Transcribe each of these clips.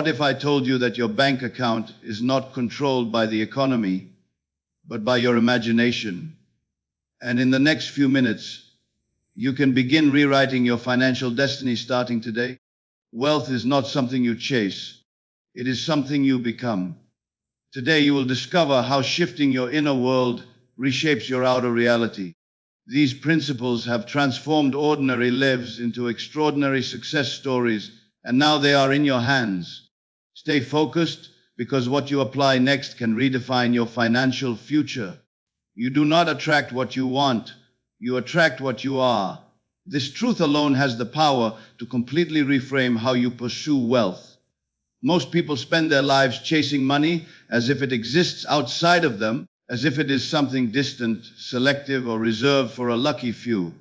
What if I told you that your bank account is not controlled by the economy, but by your imagination? And in the next few minutes, you can begin rewriting your financial destiny starting today. Wealth is not something you chase. It is something you become. Today you will discover how shifting your inner world reshapes your outer reality. These principles have transformed ordinary lives into extraordinary success stories, and now they are in your hands. Stay focused, because what you apply next can redefine your financial future. You do not attract what you want, you attract what you are. This truth alone has the power to completely reframe how you pursue wealth. Most people spend their lives chasing money as if it exists outside of them, as if it is something distant, selective, or reserved for a lucky few.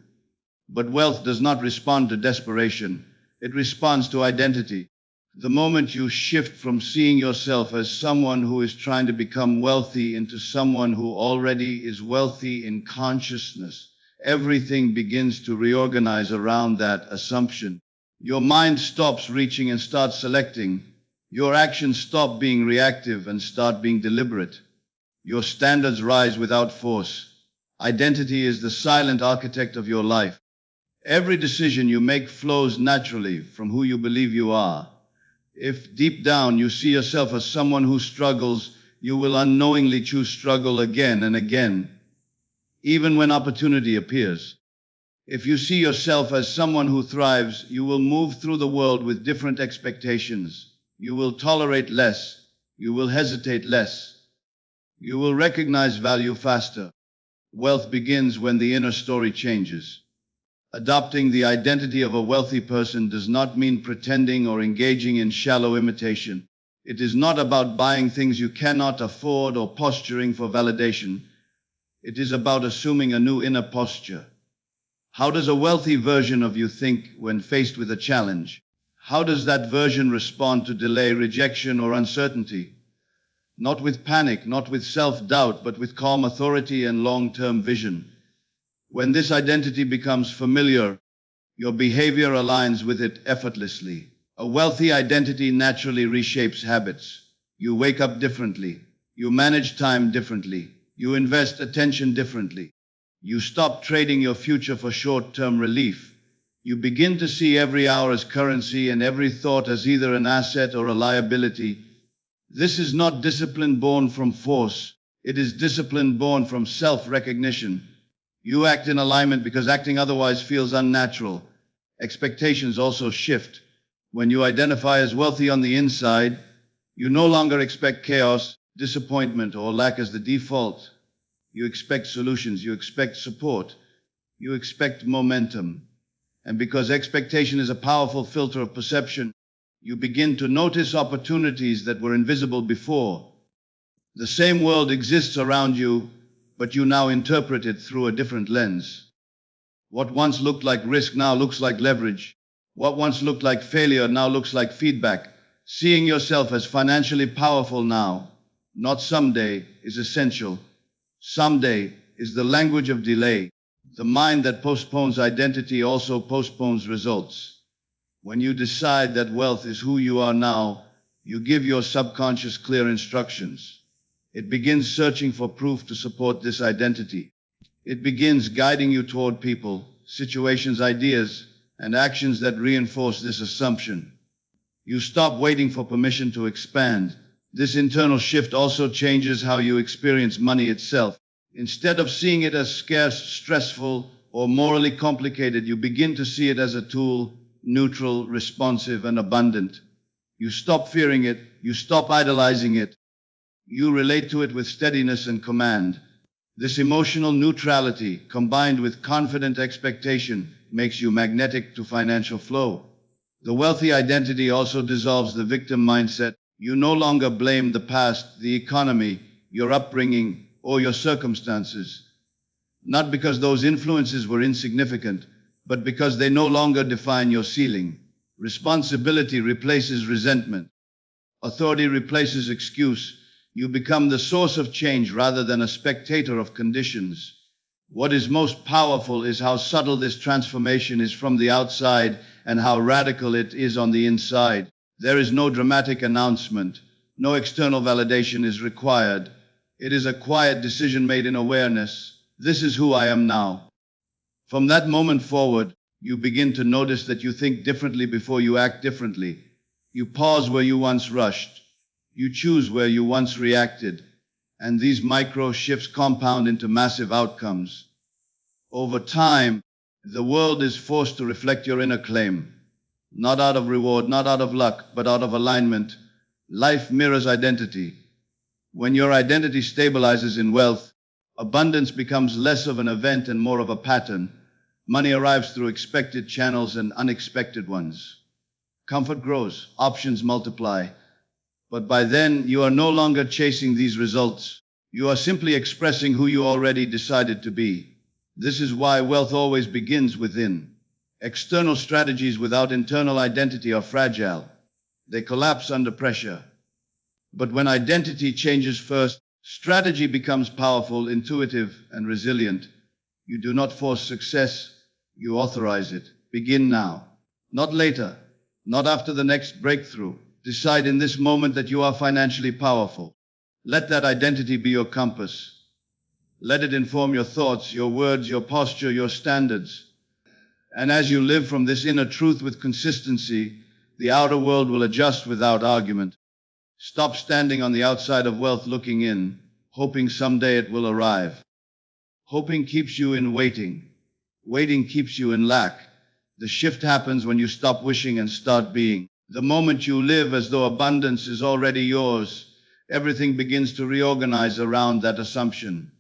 But wealth does not respond to desperation. It responds to identity. The moment you shift from seeing yourself as someone who is trying to become wealthy into someone who already is wealthy in consciousness, everything begins to reorganize around that assumption. Your mind stops reaching and starts selecting. Your actions stop being reactive and start being deliberate. Your standards rise without force. Identity is the silent architect of your life. Every decision you make flows naturally from who you believe you are. If deep down you see yourself as someone who struggles, you will unknowingly choose struggle again and again, even when opportunity appears. If you see yourself as someone who thrives, you will move through the world with different expectations. You will tolerate less. You will hesitate less. You will recognize value faster. Wealth begins when the inner story changes. Adopting the identity of a wealthy person does not mean pretending or engaging in shallow imitation. It is not about buying things you cannot afford or posturing for validation. It is about assuming a new inner posture. How does a wealthy version of you think when faced with a challenge? How does that version respond to delay, rejection, or uncertainty? Not with panic, not with self-doubt, but with calm authority and long-term vision. When this identity becomes familiar, your behavior aligns with it effortlessly. A wealthy identity naturally reshapes habits. You wake up differently. You manage time differently. You invest attention differently. You stop trading your future for short-term relief. You begin to see every hour as currency and every thought as either an asset or a liability. This is not discipline born from force. It is discipline born from self-recognition. You act in alignment because acting otherwise feels unnatural. Expectations also shift. When you identify as wealthy on the inside, you no longer expect chaos, disappointment, or lack as the default. You expect solutions. You expect support. You expect momentum. And because expectation is a powerful filter of perception, you begin to notice opportunities that were invisible before. The same world exists around you, but you now interpret it through a different lens. What once looked like risk now looks like leverage. What once looked like failure now looks like feedback. Seeing yourself as financially powerful now, not someday, is essential. Someday is the language of delay. The mind that postpones identity also postpones results. When you decide that wealth is who you are now, you give your subconscious clear instructions. It begins searching for proof to support this identity. It begins guiding you toward people, situations, ideas, and actions that reinforce this assumption. You stop waiting for permission to expand. This internal shift also changes how you experience money itself. Instead of seeing it as scarce, stressful, or morally complicated, you begin to see it as a tool, neutral, responsive, and abundant. You stop fearing it. You stop idolizing it. You relate to it with steadiness and command. This emotional neutrality, combined with confident expectation, makes you magnetic to financial flow. The wealthy identity also dissolves the victim mindset. You no longer blame the past, the economy, your upbringing, or your circumstances. Not because those influences were insignificant, but because they no longer define your ceiling. Responsibility replaces resentment. Authority replaces excuse. You become the source of change rather than a spectator of conditions. What is most powerful is how subtle this transformation is from the outside and how radical it is on the inside. There is no dramatic announcement. No external validation is required. It is a quiet decision made in awareness. This is who I am now. From that moment forward, you begin to notice that you think differently before you act differently. You pause where you once rushed. You choose where you once reacted. And these micro shifts compound into massive outcomes. Over time, the world is forced to reflect your inner claim. Not out of reward, not out of luck, but out of alignment. Life mirrors identity. When your identity stabilizes in wealth, abundance becomes less of an event and more of a pattern. Money arrives through expected channels and unexpected ones. Comfort grows, options multiply. But by then, you are no longer chasing these results. You are simply expressing who you already decided to be. This is why wealth always begins within. External strategies without internal identity are fragile. They collapse under pressure. But when identity changes first, strategy becomes powerful, intuitive, and resilient. You do not force success, you authorize it. Begin now, not later, not after the next breakthrough. Decide in this moment that you are financially powerful. Let that identity be your compass. Let it inform your thoughts, your words, your posture, your standards. And as you live from this inner truth with consistency, the outer world will adjust without argument. Stop standing on the outside of wealth looking in, hoping someday it will arrive. Hoping keeps you in waiting. Waiting keeps you in lack. The shift happens when you stop wishing and start being. The moment you live as though abundance is already yours, everything begins to reorganize around that assumption.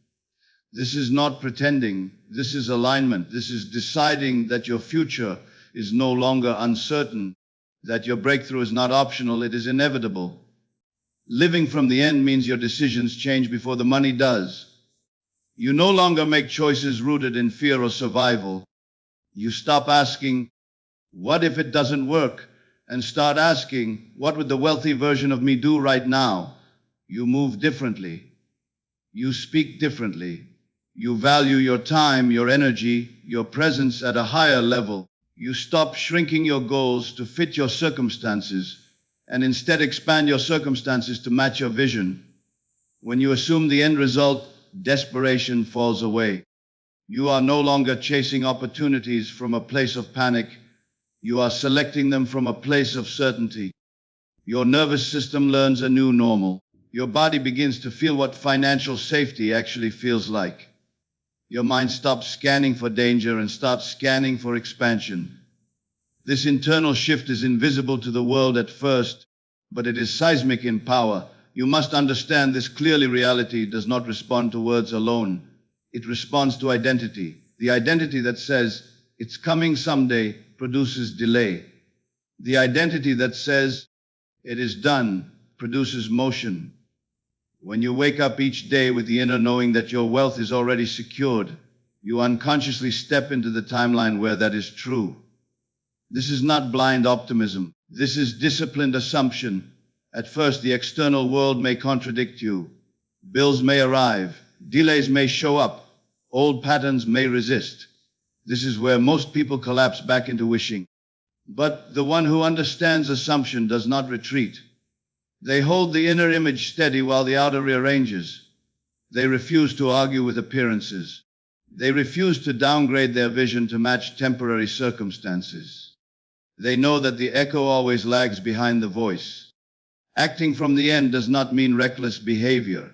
This is not pretending. This is alignment. This is deciding that your future is no longer uncertain, that your breakthrough is not optional, it is inevitable. Living from the end means your decisions change before the money does. You no longer make choices rooted in fear or survival. You stop asking, what if it doesn't work? And start asking, what would the wealthy version of me do right now? You move differently. You speak differently. You value your time, your energy, your presence at a higher level. You stop shrinking your goals to fit your circumstances and instead expand your circumstances to match your vision. When you assume the end result, desperation falls away. You are no longer chasing opportunities from a place of panic. You are selecting them from a place of certainty. Your nervous system learns a new normal. Your body begins to feel what financial safety actually feels like. Your mind stops scanning for danger and starts scanning for expansion. This internal shift is invisible to the world at first, but it is seismic in power. You must understand this clearly. Reality does not respond to words alone. It responds to identity. The identity that says, it's coming someday, produces delay. The identity that says, it is done, produces motion. When you wake up each day with the inner knowing that your wealth is already secured, you unconsciously step into the timeline where that is true. This is not blind optimism. This is disciplined assumption. At first, the external world may contradict you. Bills may arrive. Delays may show up. Old patterns may resist. This is where most people collapse back into wishing. But the one who understands assumption does not retreat. They hold the inner image steady while the outer rearranges. They refuse to argue with appearances. They refuse to downgrade their vision to match temporary circumstances. They know that the echo always lags behind the voice. Acting from the end does not mean reckless behavior.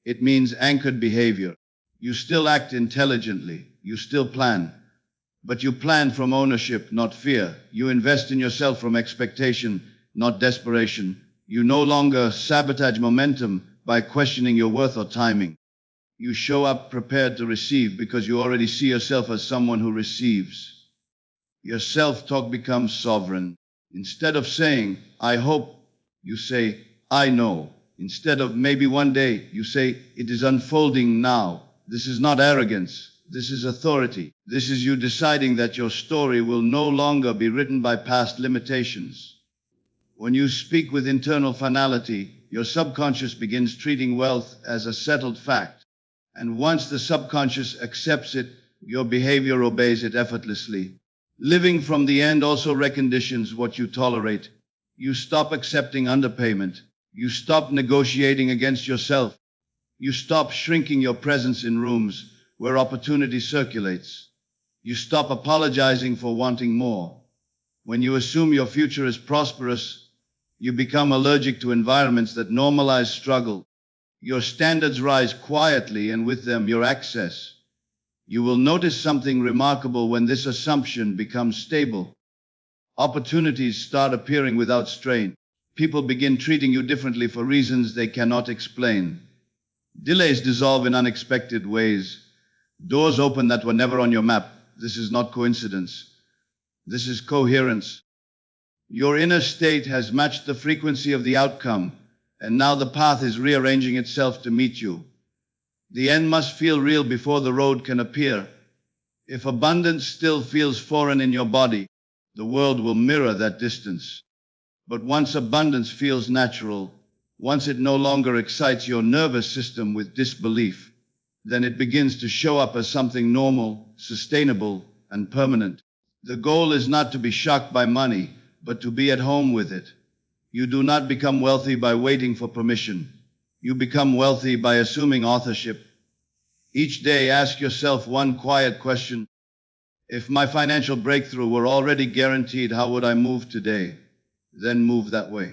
It means anchored behavior. You still act intelligently. You still plan. But you plan from ownership, not fear. You invest in yourself from expectation, not desperation. You no longer sabotage momentum by questioning your worth or timing. You show up prepared to receive because you already see yourself as someone who receives. Your self-talk becomes sovereign. Instead of saying, I hope, you say, I know. Instead of maybe one day, you say, it is unfolding now. This is not arrogance. This is authority. This is you deciding that your story will no longer be written by past limitations. When you speak with internal finality, your subconscious begins treating wealth as a settled fact. And once the subconscious accepts it, your behavior obeys it effortlessly. Living from the end also reconditions what you tolerate. You stop accepting underpayment. You stop negotiating against yourself. You stop shrinking your presence in rooms where opportunity circulates. You stop apologizing for wanting more. When you assume your future is prosperous, you become allergic to environments that normalize struggle. Your standards rise quietly, and with them your access. You will notice something remarkable when this assumption becomes stable. Opportunities start appearing without strain. People begin treating you differently for reasons they cannot explain. Delays dissolve in unexpected ways. Doors open that were never on your map. This is not coincidence. This is coherence. Your inner state has matched the frequency of the outcome, and now the path is rearranging itself to meet you. The end must feel real before the road can appear. If abundance still feels foreign in your body, the world will mirror that distance. But once abundance feels natural, once it no longer excites your nervous system with disbelief, then it begins to show up as something normal, sustainable, and permanent. The goal is not to be shocked by money, but to be at home with it. You do not become wealthy by waiting for permission. You become wealthy by assuming authorship. Each day, ask yourself one quiet question. If my financial breakthrough were already guaranteed, how would I move today? Then move that way.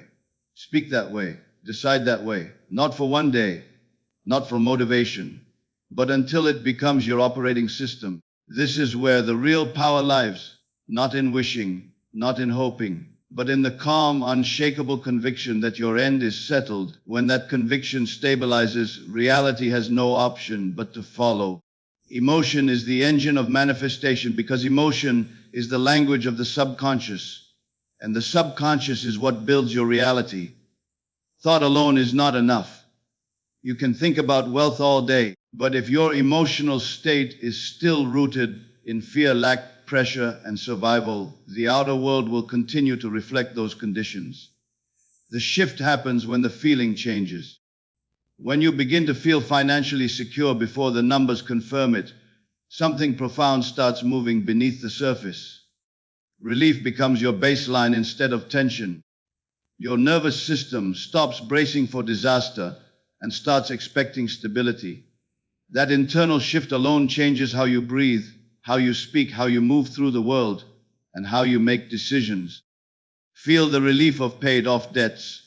Speak that way. Decide that way. Not for one day, not for motivation, but until it becomes your operating system. This is where the real power lies, not in wishing, not in hoping, but in the calm, unshakable conviction that your end is settled. When that conviction stabilizes, reality has no option but to follow. Emotion is the engine of manifestation because emotion is the language of the subconscious, and the subconscious is what builds your reality. Thought alone is not enough. You can think about wealth all day, but if your emotional state is still rooted in fear, lack, pressure, and survival, the outer world will continue to reflect those conditions. The shift happens when the feeling changes. When you begin to feel financially secure before the numbers confirm it, something profound starts moving beneath the surface. Relief becomes your baseline instead of tension. Your nervous system stops bracing for disaster and starts expecting stability. That internal shift alone changes how you breathe, how you speak, how you move through the world, and how you make decisions. Feel the relief of paid-off debts,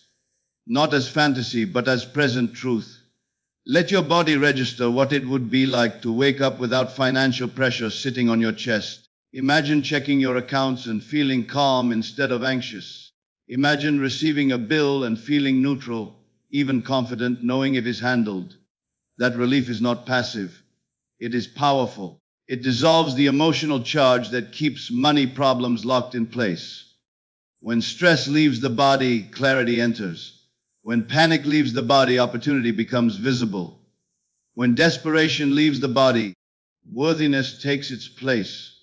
not as fantasy, but as present truth. Let your body register what it would be like to wake up without financial pressure sitting on your chest. Imagine checking your accounts and feeling calm instead of anxious. Imagine receiving a bill and feeling neutral, even confident, knowing it is handled. That relief is not passive. It is powerful. It dissolves the emotional charge that keeps money problems locked in place. When stress leaves the body, clarity enters. When panic leaves the body, opportunity becomes visible. When desperation leaves the body, worthiness takes its place.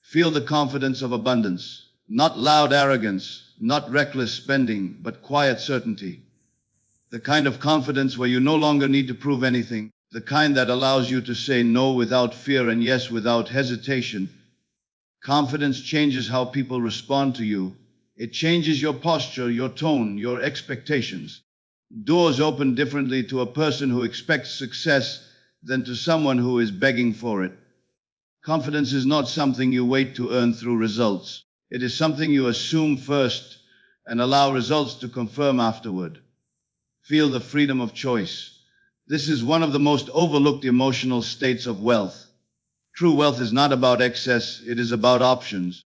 Feel the confidence of abundance, not loud arrogance, not reckless spending, but quiet certainty. The kind of confidence where you no longer need to prove anything, the kind that allows you to say no without fear and yes without hesitation. Confidence changes how people respond to you. It changes your posture, your tone, your expectations. Doors open differently to a person who expects success than to someone who is begging for it. Confidence is not something you wait to earn through results. It is something you assume first and allow results to confirm afterward. Feel the freedom of choice. This is one of the most overlooked emotional states of wealth. True wealth is not about excess, it is about options.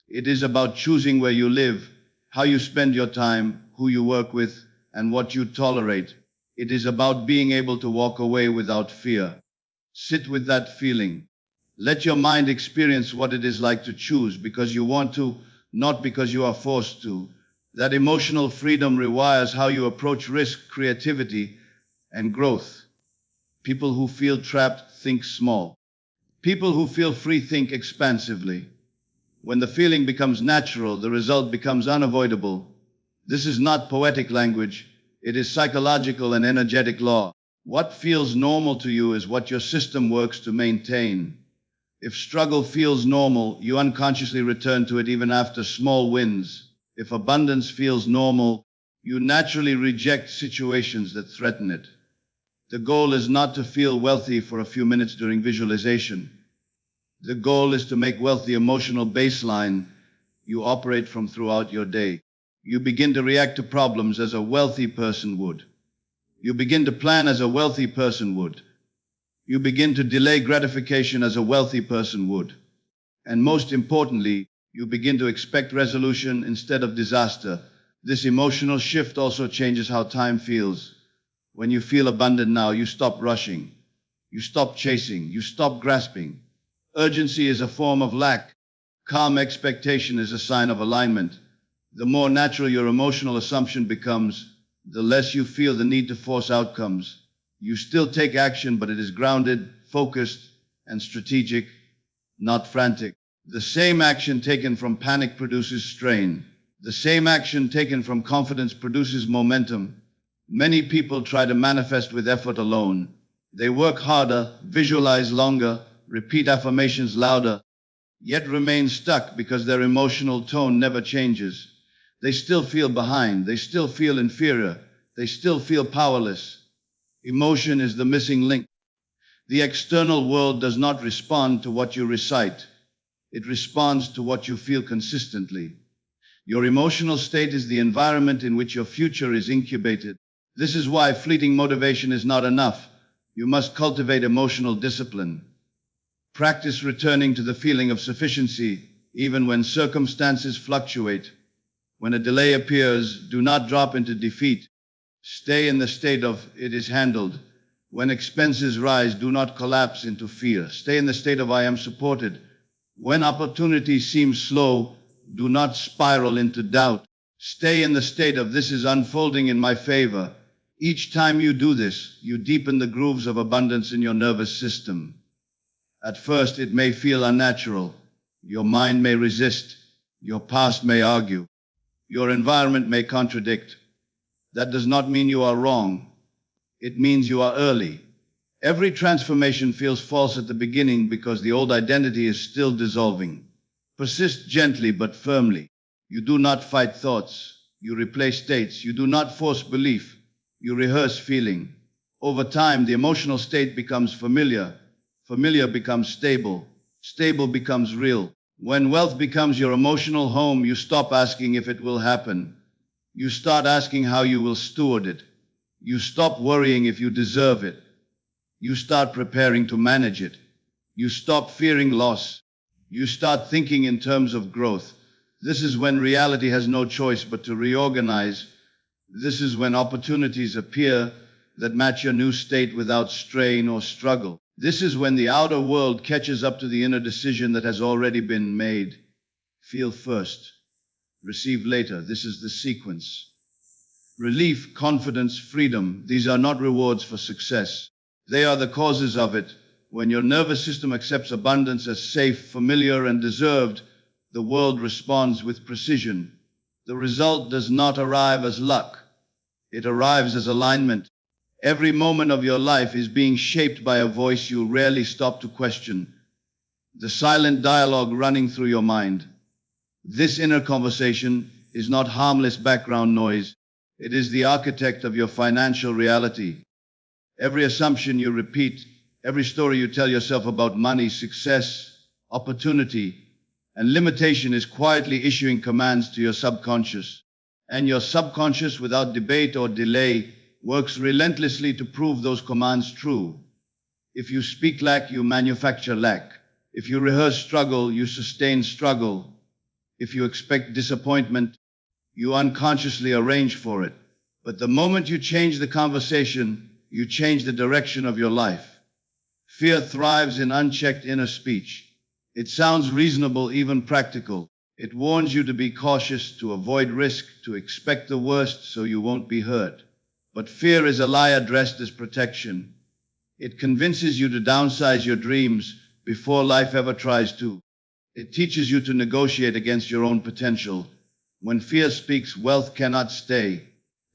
It is about choosing where you live, how you spend your time, who you work with, and what you tolerate. It is about being able to walk away without fear. Sit with that feeling. Let your mind experience what it is like to choose because you want to, not because you are forced to. That emotional freedom rewires how you approach risk, creativity, and growth. People who feel trapped think small. People who feel free think expansively. When the feeling becomes natural, the result becomes unavoidable. This is not poetic language. It is psychological and energetic law. What feels normal to you is what your system works to maintain. If struggle feels normal, you unconsciously return to it even after small wins. If abundance feels normal, you naturally reject situations that threaten it. The goal is not to feel wealthy for a few minutes during visualization. The goal is to make wealth the emotional baseline you operate from throughout your day. You begin to react to problems as a wealthy person would. You begin to plan as a wealthy person would. You begin to delay gratification as a wealthy person would. And most importantly, you begin to expect resolution instead of disaster. This emotional shift also changes how time feels. When you feel abundant now, you stop rushing. You stop chasing. You stop grasping. Urgency is a form of lack. Calm expectation is a sign of alignment. The more natural your emotional assumption becomes, the less you feel the need to force outcomes. You still take action, but it is grounded, focused, and strategic, not frantic. The same action taken from panic produces strain. The same action taken from confidence produces momentum. Many people try to manifest with effort alone. They work harder, visualize longer, repeat affirmations louder, yet remain stuck because their emotional tone never changes. They still feel behind. They still feel inferior. They still feel powerless. Emotion is the missing link. The external world does not respond to what you recite. It responds to what you feel consistently. Your emotional state is the environment in which your future is incubated. This is why fleeting motivation is not enough. You must cultivate emotional discipline. Practice returning to the feeling of sufficiency, even when circumstances fluctuate. When a delay appears, do not drop into defeat. Stay in the state of "it is handled." When expenses rise, do not collapse into fear. Stay in the state of "I am supported." When opportunity seems slow, do not spiral into doubt. Stay in the state of "this is unfolding in my favor." Each time you do this, you deepen the grooves of abundance in your nervous system. At first, it may feel unnatural. Your mind may resist. Your past may argue. Your environment may contradict. That does not mean you are wrong. It means you are early. Every transformation feels false at the beginning because the old identity is still dissolving. Persist gently but firmly. You do not fight thoughts. You replace states. You do not force belief. You rehearse feeling. Over time, the emotional state becomes familiar. Familiar becomes stable. Stable becomes real. When wealth becomes your emotional home, you stop asking if it will happen. You start asking how you will steward it. You stop worrying if you deserve it. You start preparing to manage it. You stop fearing loss. You start thinking in terms of growth. This is when reality has no choice but to reorganize. This is when opportunities appear that match your new state without strain or struggle. This is when the outer world catches up to the inner decision that has already been made. Feel first. Receive later. This is the sequence. Relief, confidence, freedom. These are not rewards for success. They are the causes of it. When your nervous system accepts abundance as safe, familiar, and deserved, the world responds with precision. The result does not arrive as luck. It arrives as alignment. Every moment of your life is being shaped by a voice you rarely stop to question. The silent dialogue running through your mind. This inner conversation is not harmless background noise. It is the architect of your financial reality. Every assumption you repeat, every story you tell yourself about money, success, opportunity, and limitation is quietly issuing commands to your subconscious. And your subconscious, without debate or delay, works relentlessly to prove those commands true. If you speak lack, you manufacture lack. If you rehearse struggle, you sustain struggle. If you expect disappointment, you unconsciously arrange for it. But the moment you change the conversation, you change the direction of your life. Fear thrives in unchecked inner speech. It sounds reasonable, even practical. It warns you to be cautious, to avoid risk, to expect the worst so you won't be hurt. But fear is a liar dressed as protection. It convinces you to downsize your dreams before life ever tries to. It teaches you to negotiate against your own potential. When fear speaks, wealth cannot stay.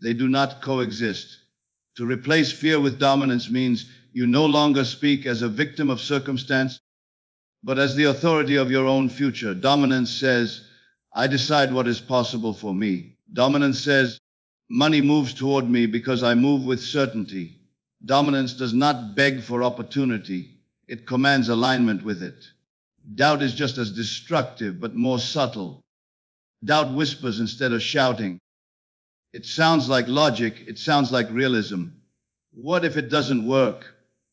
They do not coexist. To replace fear with dominance means you no longer speak as a victim of circumstance, but as the authority of your own future. Dominance says, I decide what is possible for me. Dominance says, money moves toward me because I move with certainty. Dominance does not beg for opportunity. It commands alignment with it. Doubt is just as destructive, but more subtle. Doubt whispers instead of shouting. It sounds like logic. It sounds like realism. What if it doesn't work?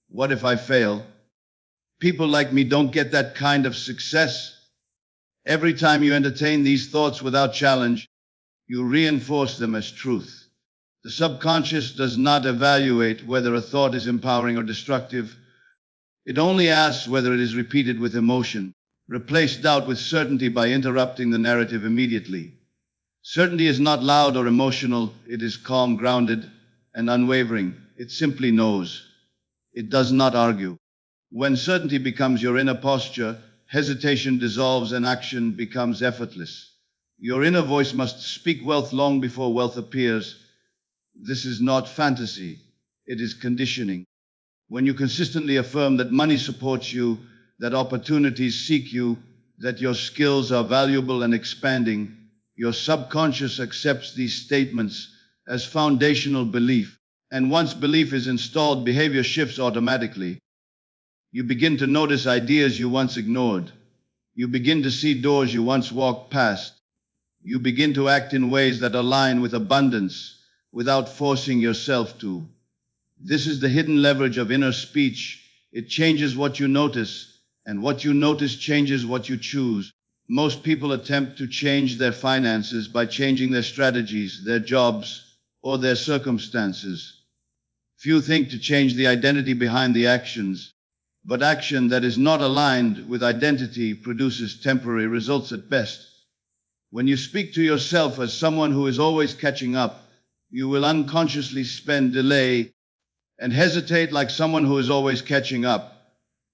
What if I fail? People like me don't get that kind of success. Every time you entertain these thoughts without challenge, you reinforce them as truth. The subconscious does not evaluate whether a thought is empowering or destructive. It only asks whether it is repeated with emotion. Replace doubt with certainty by interrupting the narrative immediately. Certainty is not loud or emotional. It is calm, grounded, and unwavering. It simply knows. It does not argue. When certainty becomes your inner posture, hesitation dissolves and action becomes effortless. Your inner voice must speak wealth long before wealth appears. This is not fantasy. It is conditioning. When you consistently affirm that money supports you, that opportunities seek you, that your skills are valuable and expanding, your subconscious accepts these statements as foundational belief. And once belief is installed, behavior shifts automatically. You begin to notice ideas you once ignored. You begin to see doors you once walked past. You begin to act in ways that align with abundance without forcing yourself to. This is the hidden leverage of inner speech. It changes what you notice, and what you notice changes what you choose. Most people attempt to change their finances by changing their strategies, their jobs, or their circumstances. Few think to change the identity behind the actions, but action that is not aligned with identity produces temporary results at best. When you speak to yourself as someone who is always catching up, you will unconsciously spend delay and hesitate like someone who is always catching up.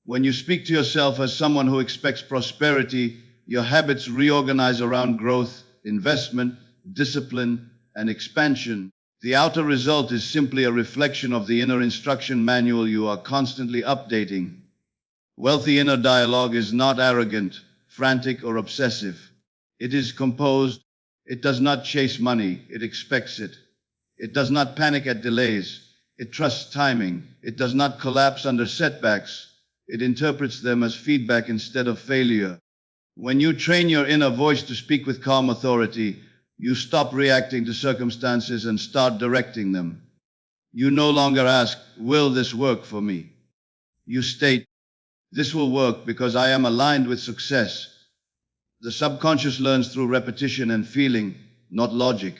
When you speak to yourself as someone who expects prosperity, your habits reorganize around growth, investment, discipline, and expansion. The outer result is simply a reflection of the inner instruction manual you are constantly updating. Wealthy inner dialogue is not arrogant, frantic, or obsessive. It is composed. It does not chase money. It expects it. It does not panic at delays. It trusts timing. It does not collapse under setbacks. It interprets them as feedback instead of failure. When you train your inner voice to speak with calm authority, you stop reacting to circumstances and start directing them. You no longer ask, will this work for me? You state, this will work because I am aligned with success. The subconscious learns through repetition and feeling, not logic.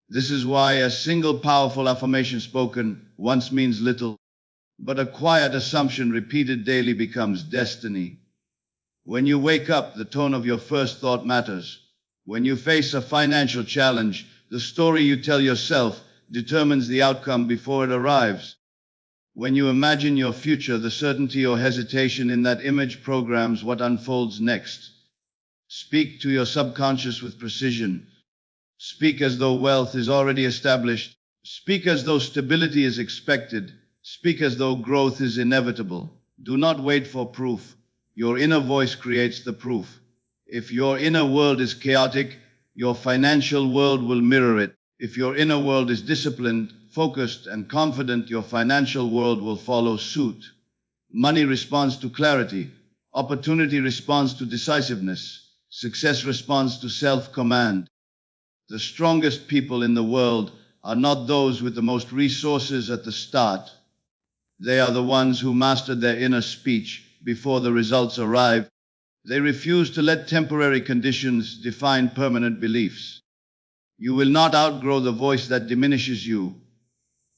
This is why a single powerful affirmation spoken once means little, but a quiet assumption repeated daily becomes destiny. When you wake up, the tone of your first thought matters. When you face a financial challenge, the story you tell yourself determines the outcome before it arrives. When you imagine your future, the certainty or hesitation in that image programs what unfolds next. Speak to your subconscious with precision. Speak as though wealth is already established. Speak as though stability is expected. Speak as though growth is inevitable. Do not wait for proof. Your inner voice creates the proof. If your inner world is chaotic, your financial world will mirror it. If your inner world is disciplined, focused, and confident, your financial world will follow suit. Money responds to clarity. Opportunity responds to decisiveness. Success responds to self-command. The strongest people in the world are not those with the most resources at the start. They are the ones who mastered their inner speech before the results arrive. They refuse to let temporary conditions define permanent beliefs. You will not outgrow the voice that diminishes you.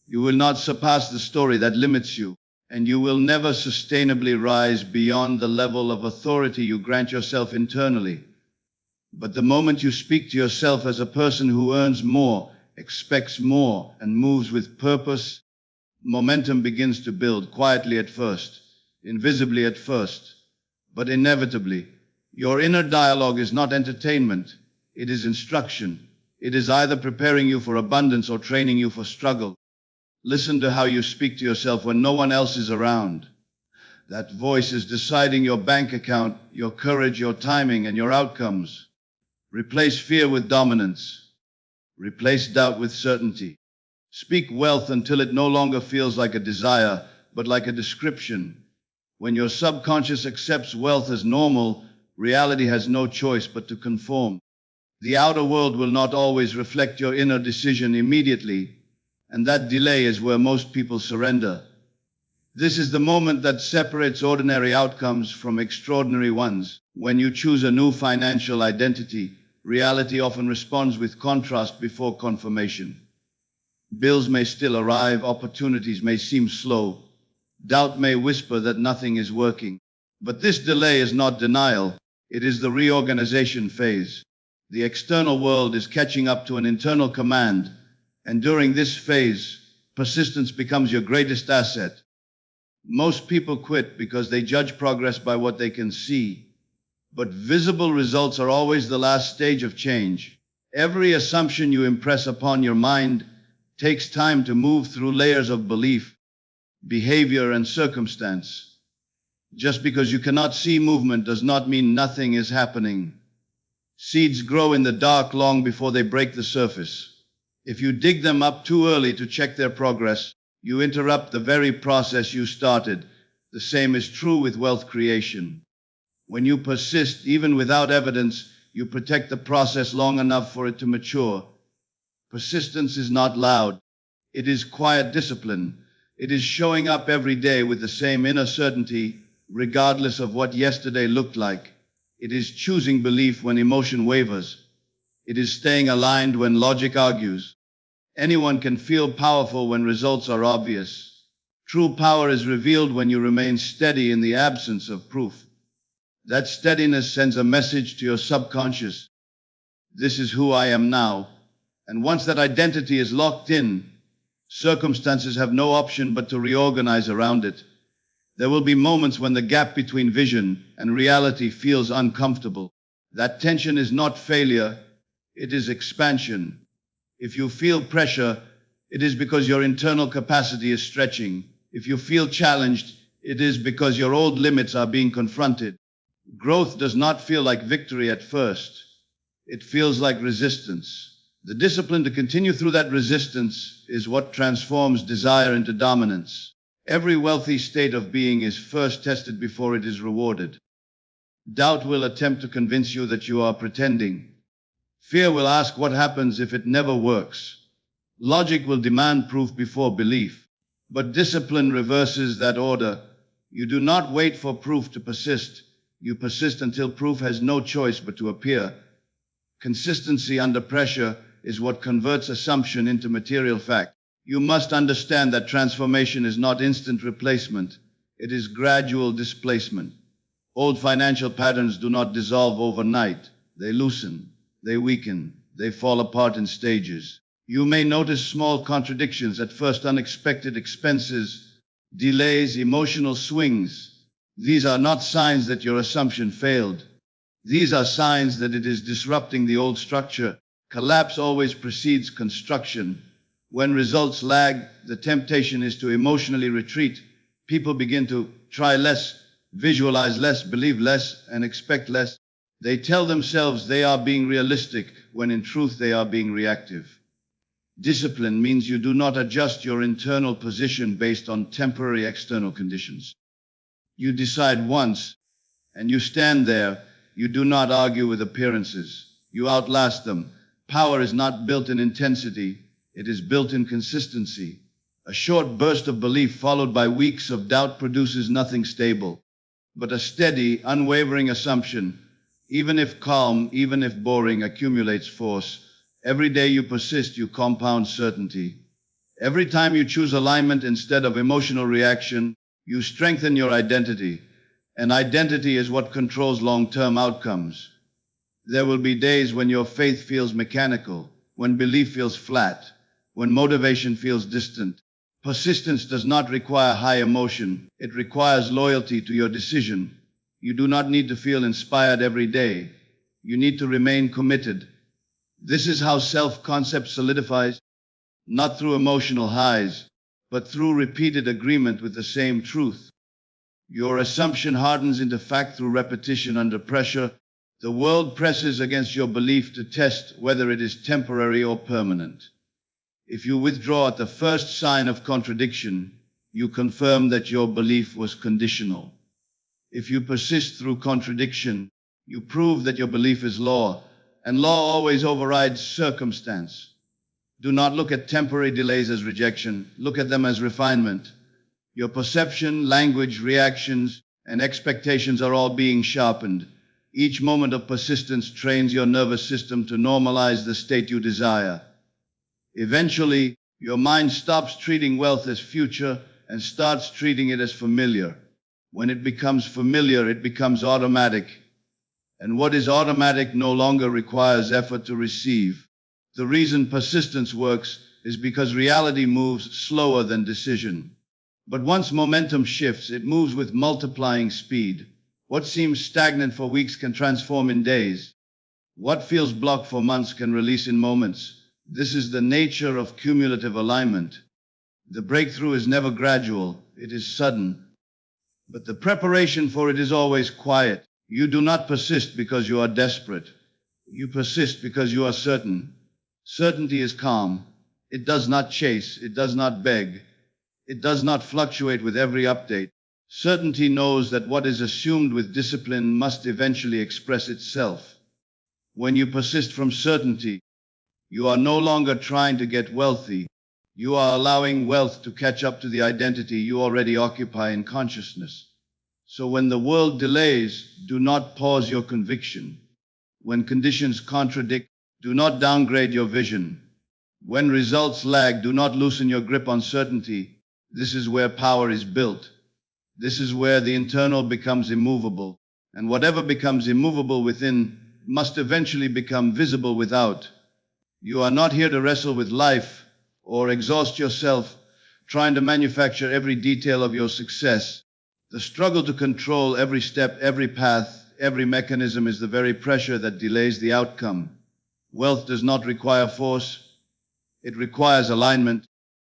You will not surpass the story that limits you. And you will never sustainably rise beyond the level of authority you grant yourself internally. But the moment you speak to yourself as a person who earns more, expects more, and moves with purpose, momentum begins to build quietly at first, invisibly at first, but inevitably. Your inner dialogue is not entertainment, it is instruction. It is either preparing you for abundance or training you for struggle. Listen to how you speak to yourself when no one else is around. That voice is deciding your bank account, your courage, your timing, and your outcomes. Replace fear with dominance. Replace doubt with certainty. Speak wealth until it no longer feels like a desire, but like a description. When your subconscious accepts wealth as normal, reality has no choice but to conform. The outer world will not always reflect your inner decision immediately, and that delay is where most people surrender. This is the moment that separates ordinary outcomes from extraordinary ones. When you choose a new financial identity, reality often responds with contrast before confirmation. Bills may still arrive, opportunities may seem slow, doubt may whisper that nothing is working. But this delay is not denial, it is the reorganization phase. The external world is catching up to an internal command, and during this phase, persistence becomes your greatest asset. Most people quit because they judge progress by what they can see, but visible results are always the last stage of change. Every assumption you impress upon your mind takes time to move through layers of belief, behavior, and circumstance. Just because you cannot see movement does not mean nothing is happening. Seeds grow in the dark long before they break the surface. If you dig them up too early to check their progress, you interrupt the very process you started. The same is true with wealth creation. When you persist, even without evidence, you protect the process long enough for it to mature. Persistence is not loud. It is quiet discipline. It is showing up every day with the same inner certainty, regardless of what yesterday looked like. It is choosing belief when emotion wavers. It is staying aligned when logic argues. Anyone can feel powerful when results are obvious. True power is revealed when you remain steady in the absence of proof. That steadiness sends a message to your subconscious. This is who I am now. And once that identity is locked in, circumstances have no option but to reorganize around it. There will be moments when the gap between vision and reality feels uncomfortable. That tension is not failure, it is expansion. If you feel pressure, it is because your internal capacity is stretching. If you feel challenged, it is because your old limits are being confronted. Growth does not feel like victory at first. It feels like resistance. The discipline to continue through that resistance is what transforms desire into dominance. Every wealthy state of being is first tested before it is rewarded. Doubt will attempt to convince you that you are pretending. Fear will ask what happens if it never works. Logic will demand proof before belief. But discipline reverses that order. You do not wait for proof to persist. You persist until proof has no choice but to appear. Consistency under pressure is what converts assumption into material fact. You must understand that transformation is not instant replacement. It is gradual displacement. Old financial patterns do not dissolve overnight. They loosen, they weaken, they fall apart in stages. You may notice small contradictions at first, unexpected expenses, delays, emotional swings. These are not signs that your assumption failed. These are signs that it is disrupting the old structure. Collapse always precedes construction. When results lag, the temptation is to emotionally retreat. People begin to try less, visualize less, believe less, and expect less. They tell themselves they are being realistic, when in truth they are being reactive. Discipline means you do not adjust your internal position based on temporary external conditions. You decide once, and you stand there. You do not argue with appearances. You outlast them. Power is not built in intensity. It is built in consistency. A short burst of belief followed by weeks of doubt produces nothing stable, but a steady, unwavering assumption, even if calm, even if boring, accumulates force. Every day you persist, you compound certainty. Every time you choose alignment instead of emotional reaction, you strengthen your identity. And identity is what controls long-term outcomes. There will be days when your faith feels mechanical, when belief feels flat, when motivation feels distant. Persistence does not require high emotion. It requires loyalty to your decision. You do not need to feel inspired every day. You need to remain committed. This is how self-concept solidifies, not through emotional highs, but through repeated agreement with the same truth. Your assumption hardens into fact through repetition under pressure. The world presses against your belief to test whether it is temporary or permanent. If you withdraw at the first sign of contradiction, you confirm that your belief was conditional. If you persist through contradiction, you prove that your belief is law, and law always overrides circumstance. Do not look at temporary delays as rejection. Look at them as refinement. Your perception, language, reactions, and expectations are all being sharpened. Each moment of persistence trains your nervous system to normalize the state you desire. Eventually, your mind stops treating wealth as future and starts treating it as familiar. When it becomes familiar, it becomes automatic. And what is automatic no longer requires effort to receive. The reason persistence works is because reality moves slower than decision. But once momentum shifts, it moves with multiplying speed. What seems stagnant for weeks can transform in days. What feels blocked for months can release in moments. This is the nature of cumulative alignment. The breakthrough is never gradual, it is sudden. But the preparation for it is always quiet. You do not persist because you are desperate. You persist because you are certain. Certainty is calm. It does not chase. It does not beg. It does not fluctuate with every update. Certainty knows that what is assumed with discipline must eventually express itself. When you persist from certainty, you are no longer trying to get wealthy. You are allowing wealth to catch up to the identity you already occupy in consciousness. So when the world delays, do not pause your conviction. When conditions contradict, do not downgrade your vision. When results lag, do not loosen your grip on certainty. This is where power is built. This is where the internal becomes immovable. And whatever becomes immovable within must eventually become visible without. You are not here to wrestle with life or exhaust yourself trying to manufacture every detail of your success. The struggle to control every step, every path, every mechanism is the very pressure that delays the outcome. Wealth does not require force. It requires alignment.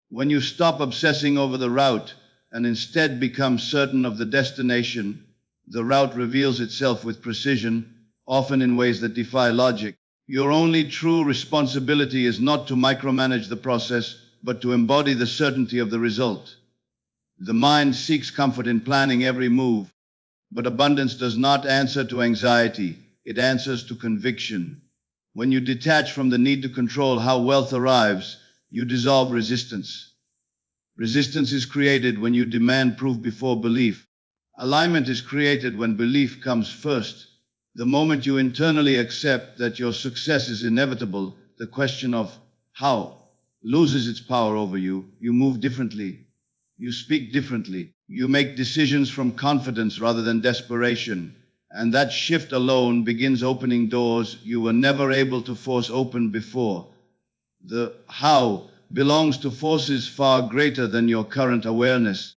When you stop obsessing over the route and instead become certain of the destination, the route reveals itself with precision, often in ways that defy logic. Your only true responsibility is not to micromanage the process, but to embody the certainty of the result. The mind seeks comfort in planning every move, but abundance does not answer to anxiety. It answers to conviction. When you detach from the need to control how wealth arrives, you dissolve resistance. Resistance is created when you demand proof before belief. Alignment is created when belief comes first. The moment you internally accept that your success is inevitable, the question of how loses its power over you. You move differently. You speak differently. You make decisions from confidence rather than desperation. And that shift alone begins opening doors you were never able to force open before. The how belongs to forces far greater than your current awareness.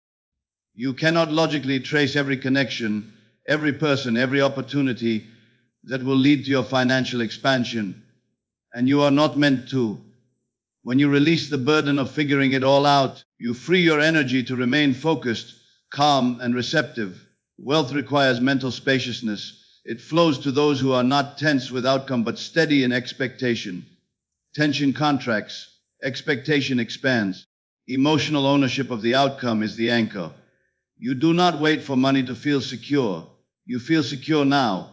You cannot logically trace every connection, every person, every opportunity that will lead to your financial expansion. And you are not meant to. When you release the burden of figuring it all out, you free your energy to remain focused, calm, and receptive. Wealth requires mental spaciousness. It flows to those who are not tense with outcome but steady in expectation. Tension contracts. Expectation expands. Emotional ownership of the outcome is the anchor. You do not wait for money to feel secure. You feel secure now.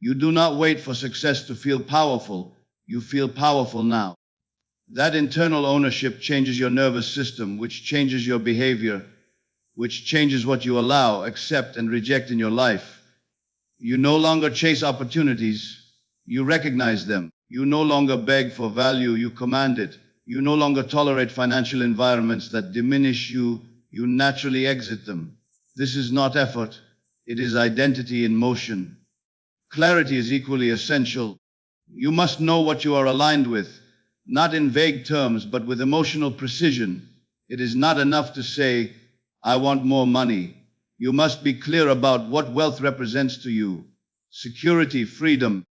You do not wait for success to feel powerful. You feel powerful now. That internal ownership changes your nervous system, which changes your behavior, which changes what you allow, accept, and reject in your life. You no longer chase opportunities. You recognize them. You no longer beg for value. You command it. You no longer tolerate financial environments that diminish you. You naturally exit them. This is not effort. It is identity in motion. Clarity is equally essential. You must know what you are aligned with, not in vague terms, but with emotional precision. It is not enough to say, I want more money. You must be clear about what wealth represents to you. Security, freedom,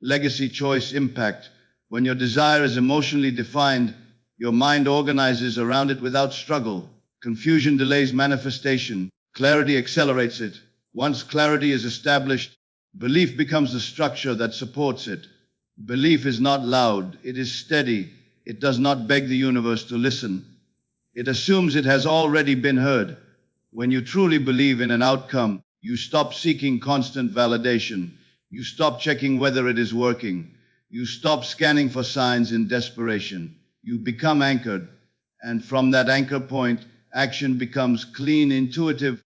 legacy, choice, impact. When your desire is emotionally defined, your mind organizes around it without struggle. Confusion delays manifestation. Clarity accelerates it. Once clarity is established, Belief becomes the structure that supports it. Belief is not loud, it is steady. It does not beg the universe to listen. It assumes it has already been heard. When you truly believe in an outcome, you stop seeking constant validation. You stop checking whether it is working. You stop scanning for signs in desperation. You become anchored. And from that anchor point, action becomes clean, intuitive,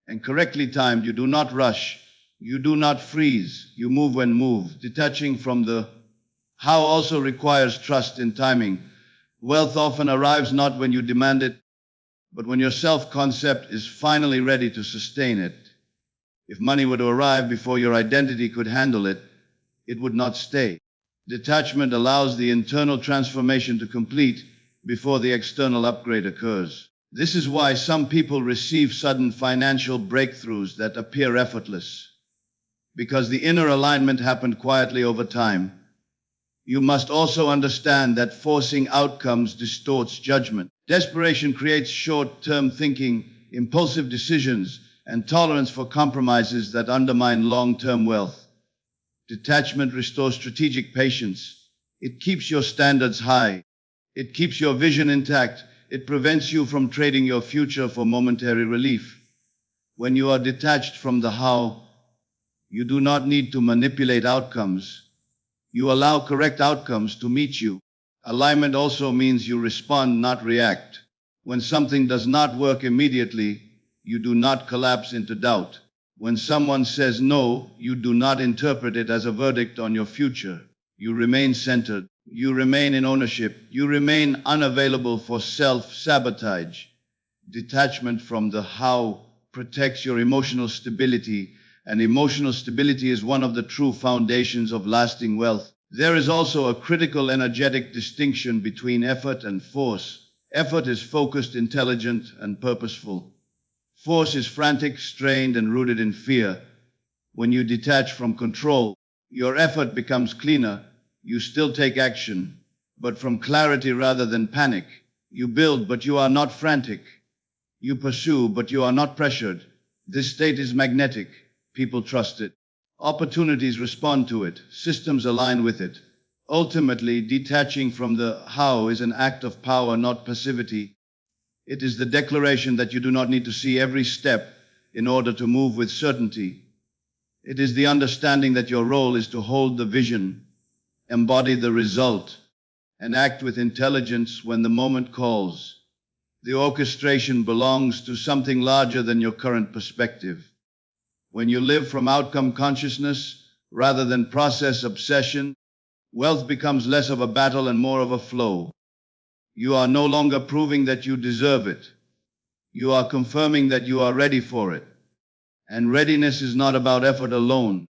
and correctly timed. You do not rush. You do not freeze. You move when moved. Detaching from the how also requires trust in timing. Wealth often arrives not when you demand it, but when your self-concept is finally ready to sustain it. If money were to arrive before your identity could handle it, it would not stay. Detachment allows the internal transformation to complete before the external upgrade occurs. This is why some people receive sudden financial breakthroughs that appear effortless, because the inner alignment happened quietly over time. You must also understand that forcing outcomes distorts judgment. Desperation creates short-term thinking, impulsive decisions, and tolerance for compromises that undermine long-term wealth. Detachment restores strategic patience. It keeps your standards high. It keeps your vision intact. It prevents you from trading your future for momentary relief. When you are detached from the how, you do not need to manipulate outcomes. You allow correct outcomes to meet you. Alignment also means you respond, not react. When something does not work immediately, you do not collapse into doubt. When someone says no, you do not interpret it as a verdict on your future. You remain centered. You remain in ownership. You remain unavailable for self-sabotage. Detachment from the how protects your emotional stability, and emotional stability is one of the true foundations of lasting wealth. There is also a critical energetic distinction between effort and force. Effort is focused, intelligent, and purposeful. Force is frantic, strained, and rooted in fear. When you detach from control, your effort becomes cleaner. You still take action, but from clarity rather than panic. You build, but you are not frantic. You pursue, but you are not pressured. This state is magnetic. People trust it. Opportunities respond to it. Systems align with it. Ultimately, detaching from the how is an act of power, not passivity. It is the declaration that you do not need to see every step in order to move with certainty. It is the understanding that your role is to hold the vision, embody the result, and act with intelligence when the moment calls. The orchestration belongs to something larger than your current perspective. When you live from outcome consciousness rather than process obsession, wealth becomes less of a battle and more of a flow. You are no longer proving that you deserve it. You are confirming that you are ready for it. And readiness is not about effort alone.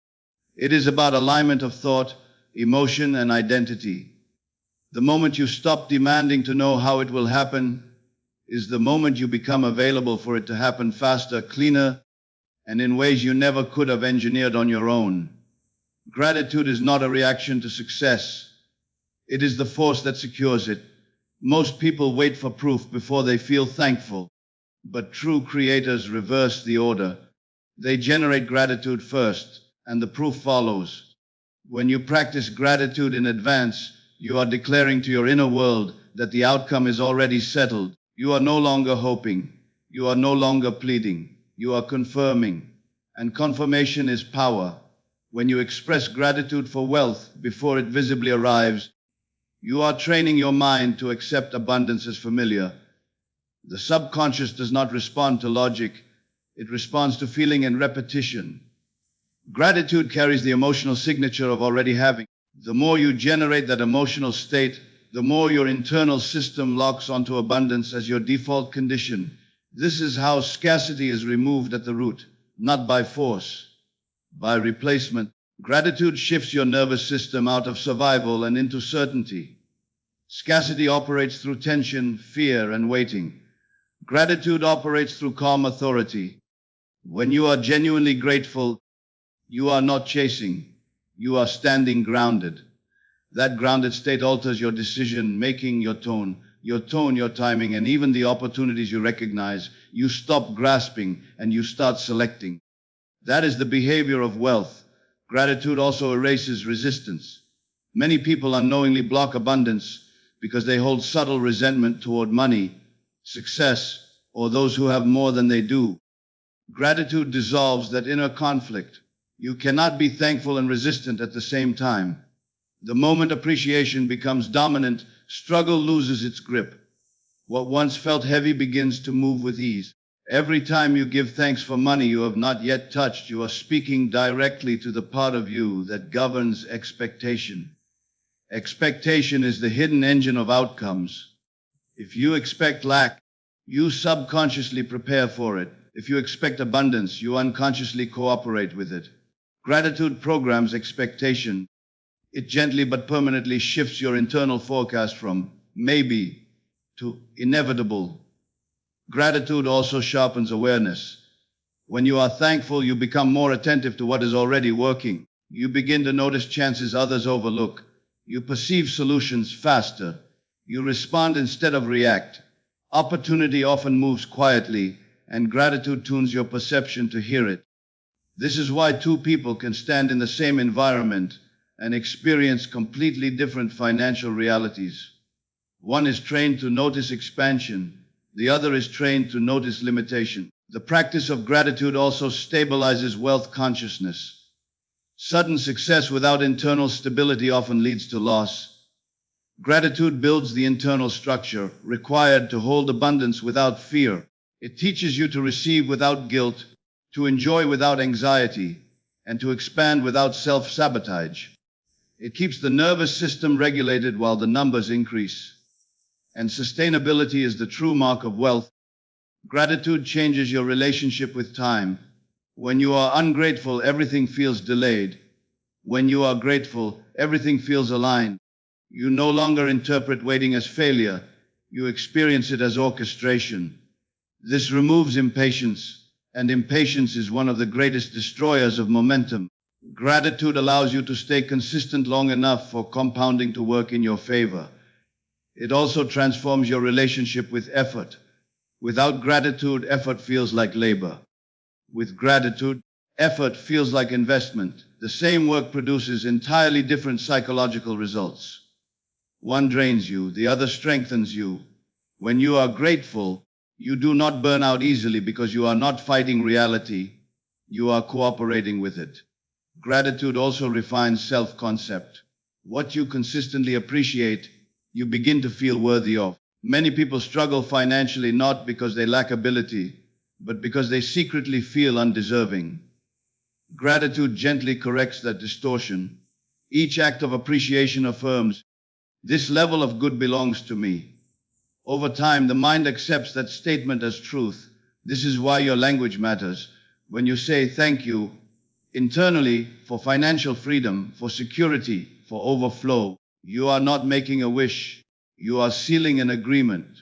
It is about alignment of thought, emotion, and identity. The moment you stop demanding to know how it will happen is the moment you become available for it to happen faster, cleaner, and in ways you never could have engineered on your own. Gratitude is not a reaction to success. It is the force that secures it. Most people wait for proof before they feel thankful, but true creators reverse the order. They generate gratitude first, and the proof follows. When you practice gratitude in advance, you are declaring to your inner world that the outcome is already settled. You are no longer hoping. You are no longer pleading. You are confirming. And confirmation is power. When you express gratitude for wealth before it visibly arrives, you are training your mind to accept abundance as familiar. The subconscious does not respond to logic. It responds to feeling and repetition. Gratitude carries the emotional signature of already having. The more you generate that emotional state, the more your internal system locks onto abundance as your default condition. This is how scarcity is removed at the root, not by force, by replacement. Gratitude shifts your nervous system out of survival and into certainty. Scarcity operates through tension, fear, and waiting. Gratitude operates through calm authority. When you are genuinely grateful, you are not chasing. You are standing grounded. That grounded state alters your decision-making, your tone, your timing, and even the opportunities you recognize. You stop grasping and you start selecting. That is the behavior of wealth. Gratitude also erases resistance. Many people unknowingly block abundance because they hold subtle resentment toward money, success, or those who have more than they do. Gratitude dissolves that inner conflict. You cannot be thankful and resistant at the same time. The moment appreciation becomes dominant, struggle loses its grip. What once felt heavy begins to move with ease. Every time you give thanks for money you have not yet touched, you are speaking directly to the part of you that governs expectation. Expectation is the hidden engine of outcomes. If you expect lack, you subconsciously prepare for it. If you expect abundance, you unconsciously cooperate with it. Gratitude programs expectation. It gently but permanently shifts your internal forecast from maybe to inevitable. Gratitude also sharpens awareness. When you are thankful, you become more attentive to what is already working. You begin to notice chances others overlook. You perceive solutions faster. You respond instead of react. Opportunity often moves quietly, and gratitude tunes your perception to hear it. This is why two people can stand in the same environment and experience completely different financial realities. One is trained to notice expansion, the other is trained to notice limitation. The practice of gratitude also stabilizes wealth consciousness. Sudden success without internal stability often leads to loss. Gratitude builds the internal structure required to hold abundance without fear. It teaches you to receive without guilt, to enjoy without anxiety, and to expand without self-sabotage. It keeps the nervous system regulated while the numbers increase. And sustainability is the true mark of wealth. Gratitude changes your relationship with time. When you are ungrateful, everything feels delayed. When you are grateful, everything feels aligned. You no longer interpret waiting as failure. You experience it as orchestration. This removes impatience, and impatience is one of the greatest destroyers of momentum. Gratitude allows you to stay consistent long enough for compounding to work in your favor. It also transforms your relationship with effort. Without gratitude, effort feels like labor. With gratitude, effort feels like investment. The same work produces entirely different psychological results. One drains you, the other strengthens you. When you are grateful, you do not burn out easily because you are not fighting reality. You are cooperating with it. Gratitude also refines self-concept. What you consistently appreciate, you begin to feel worthy of. Many people struggle financially not because they lack ability, but because they secretly feel undeserving. Gratitude gently corrects that distortion. Each act of appreciation affirms, this level of good belongs to me. Over time, the mind accepts that statement as truth. This is why your language matters. When you say thank you, internally, for financial freedom, for security, for overflow, you are not making a wish. You are sealing an agreement.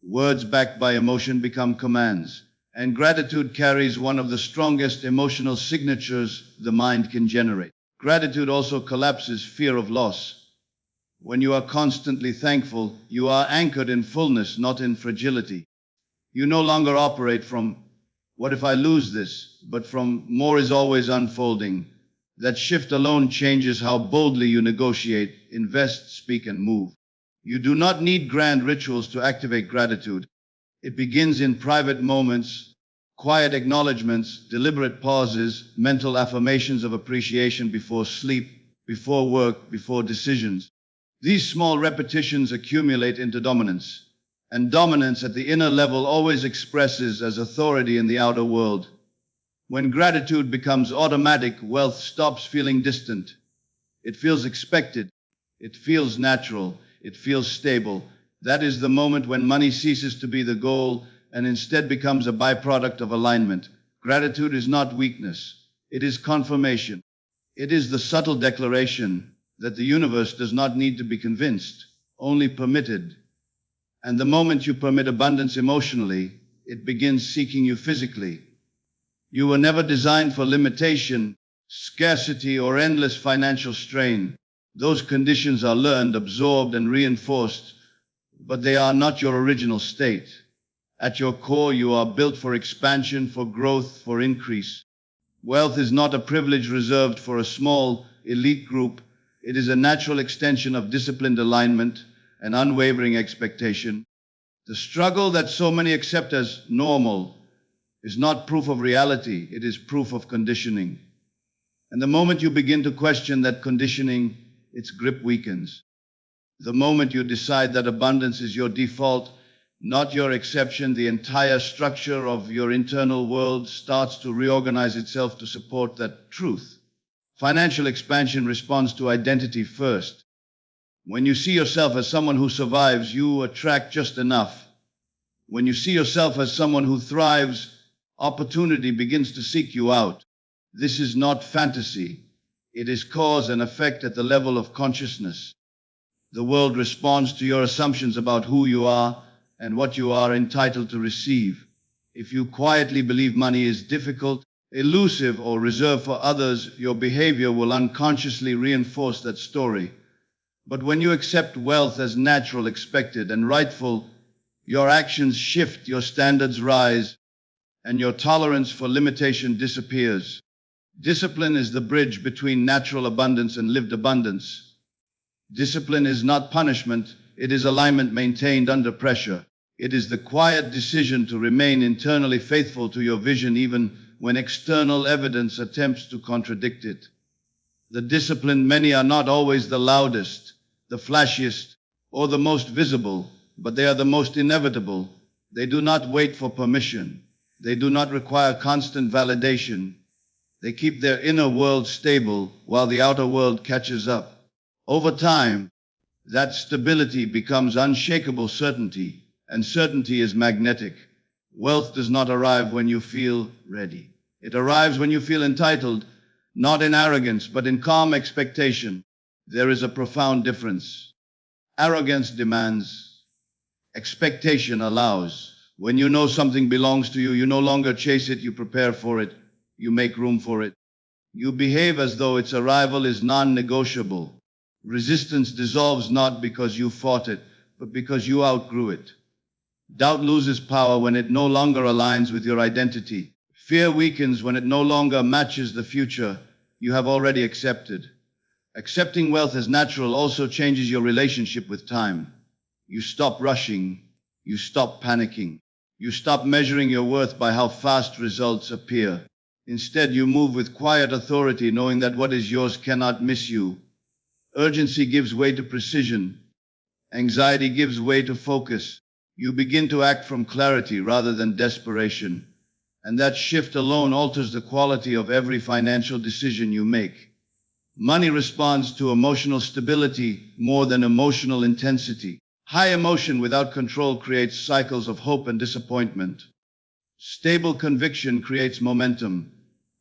Words backed by emotion become commands, and gratitude carries one of the strongest emotional signatures the mind can generate. Gratitude also collapses fear of loss. When you are constantly thankful, you are anchored in fullness, not in fragility. You no longer operate from, what if I lose this? But from, more is always unfolding. That shift alone changes how boldly you negotiate, invest, speak, and move. You do not need grand rituals to activate gratitude. It begins in private moments, quiet acknowledgements, deliberate pauses, mental affirmations of appreciation before sleep, before work, before decisions. These small repetitions accumulate into dominance, and dominance at the inner level always expresses as authority in the outer world. When gratitude becomes automatic, wealth stops feeling distant. It feels expected. It feels natural. It feels stable. That is the moment when money ceases to be the goal and instead becomes a byproduct of alignment. Gratitude is not weakness. It is confirmation. It is the subtle declaration that the universe does not need to be convinced, only permitted. And the moment you permit abundance emotionally, it begins seeking you physically. You were never designed for limitation, scarcity, or endless financial strain. Those conditions are learned, absorbed, and reinforced, but they are not your original state. At your core, you are built for expansion, for growth, for increase. Wealth is not a privilege reserved for a small, elite group. It is a natural extension of disciplined alignment and unwavering expectation. The struggle that so many accept as normal is not proof of reality, it is proof of conditioning. And the moment you begin to question that conditioning, its grip weakens. The moment you decide that abundance is your default, not your exception, the entire structure of your internal world starts to reorganize itself to support that truth. Financial expansion responds to identity first. When you see yourself as someone who survives, you attract just enough. When you see yourself as someone who thrives, opportunity begins to seek you out. This is not fantasy. It is cause and effect at the level of consciousness. The world responds to your assumptions about who you are and what you are entitled to receive. If you quietly believe money is difficult, elusive, or reserved for others, your behavior will unconsciously reinforce that story. But when you accept wealth as natural, expected, and rightful, your actions shift, your standards rise, and your tolerance for limitation disappears. Discipline is the bridge between natural abundance and lived abundance. Discipline is not punishment, it is alignment maintained under pressure. It is the quiet decision to remain internally faithful to your vision even when external evidence attempts to contradict it. The disciplined many are not always the loudest, the flashiest, or the most visible, but they are the most inevitable. They do not wait for permission. They do not require constant validation. They keep their inner world stable while the outer world catches up. Over time, that stability becomes unshakable certainty, and certainty is magnetic. Wealth does not arrive when you feel ready. It arrives when you feel entitled, not in arrogance, but in calm expectation. There is a profound difference. Arrogance demands. Expectation allows. When you know something belongs to you, you no longer chase it, you prepare for it. You make room for it. You behave as though its arrival is non-negotiable. Resistance dissolves not because you fought it, but because you outgrew it. Doubt loses power when it no longer aligns with your identity. Fear weakens when it no longer matches the future you have already accepted. Accepting wealth as natural also changes your relationship with time. You stop rushing. You stop panicking. You stop measuring your worth by how fast results appear. Instead, you move with quiet authority, knowing that what is yours cannot miss you. Urgency gives way to precision. Anxiety gives way to focus. You begin to act from clarity rather than desperation. And that shift alone alters the quality of every financial decision you make. Money responds to emotional stability more than emotional intensity. High emotion without control creates cycles of hope and disappointment. Stable conviction creates momentum.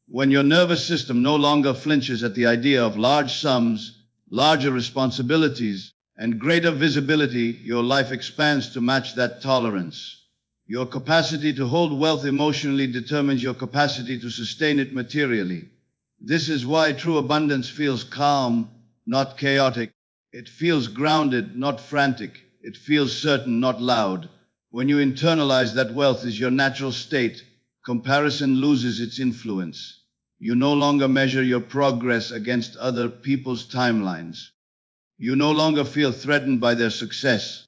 When your nervous system no longer flinches at the idea of large sums, larger responsibilities, and greater visibility, your life expands to match that tolerance. Your capacity to hold wealth emotionally determines your capacity to sustain it materially. This is why true abundance feels calm, not chaotic. It feels grounded, not frantic. It feels certain, not loud. When you internalize that wealth is your natural state, comparison loses its influence. You no longer measure your progress against other people's timelines. You no longer feel threatened by their success.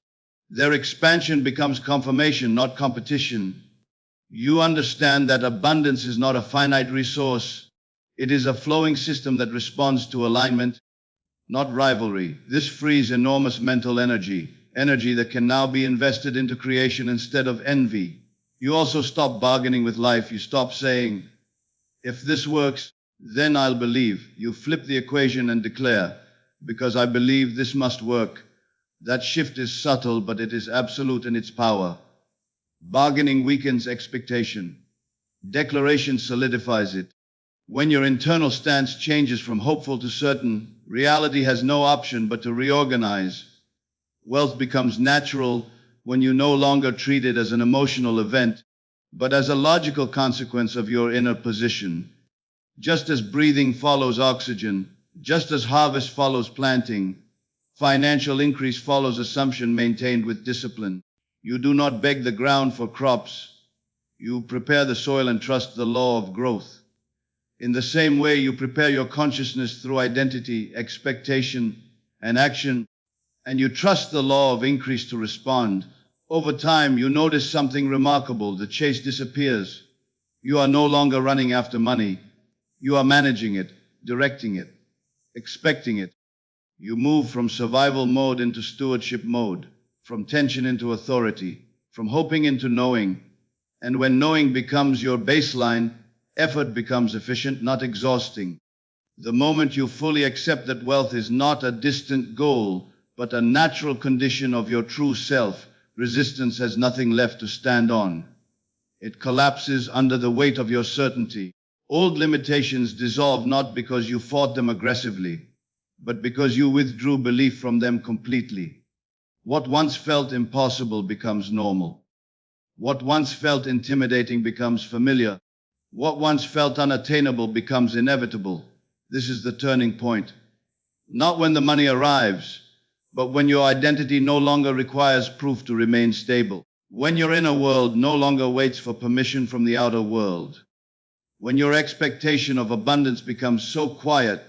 Their expansion becomes confirmation, not competition. You understand that abundance is not a finite resource. It is a flowing system that responds to alignment, not rivalry. This frees enormous mental energy that can now be invested into creation instead of envy. You also stop bargaining with life. You stop saying, if this works, then I'll believe. You flip the equation and declare, because I believe this must work. That shift is subtle, but it is absolute in its power. Bargaining weakens expectation. Declaration solidifies it. When your internal stance changes from hopeful to certain, reality has no option but to reorganize. Wealth becomes natural when you no longer treat it as an emotional event, but as a logical consequence of your inner position. Just as breathing follows oxygen, just as harvest follows planting, financial increase follows assumption maintained with discipline. You do not beg the ground for crops. You prepare the soil and trust the law of growth. In the same way, you prepare your consciousness through identity, expectation, and action, and you trust the law of increase to respond. Over time, you notice something remarkable. The chase disappears. You are no longer running after money. You are managing it, directing it, expecting it. You move from survival mode into stewardship mode, from tension into authority, from hoping into knowing. And when knowing becomes your baseline, effort becomes efficient, not exhausting. The moment you fully accept that wealth is not a distant goal, but a natural condition of your true self, resistance has nothing left to stand on. It collapses under the weight of your certainty. Old limitations dissolve not because you fought them aggressively, but because you withdrew belief from them completely. What once felt impossible becomes normal. What once felt intimidating becomes familiar. What once felt unattainable becomes inevitable. This is the turning point. Not when the money arrives, but when your identity no longer requires proof to remain stable. When your inner world no longer waits for permission from the outer world. When your expectation of abundance becomes so quiet,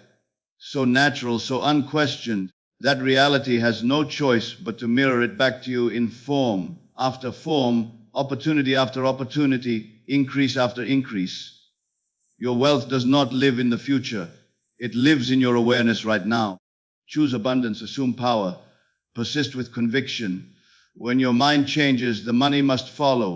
so natural, so unquestioned, that reality has no choice but to mirror it back to you in form after form, opportunity after opportunity, increase after increase. Your wealth does not live in the future. It lives in your awareness right now. Choose abundance, assume power, persist with conviction. When your mind changes, the money must follow.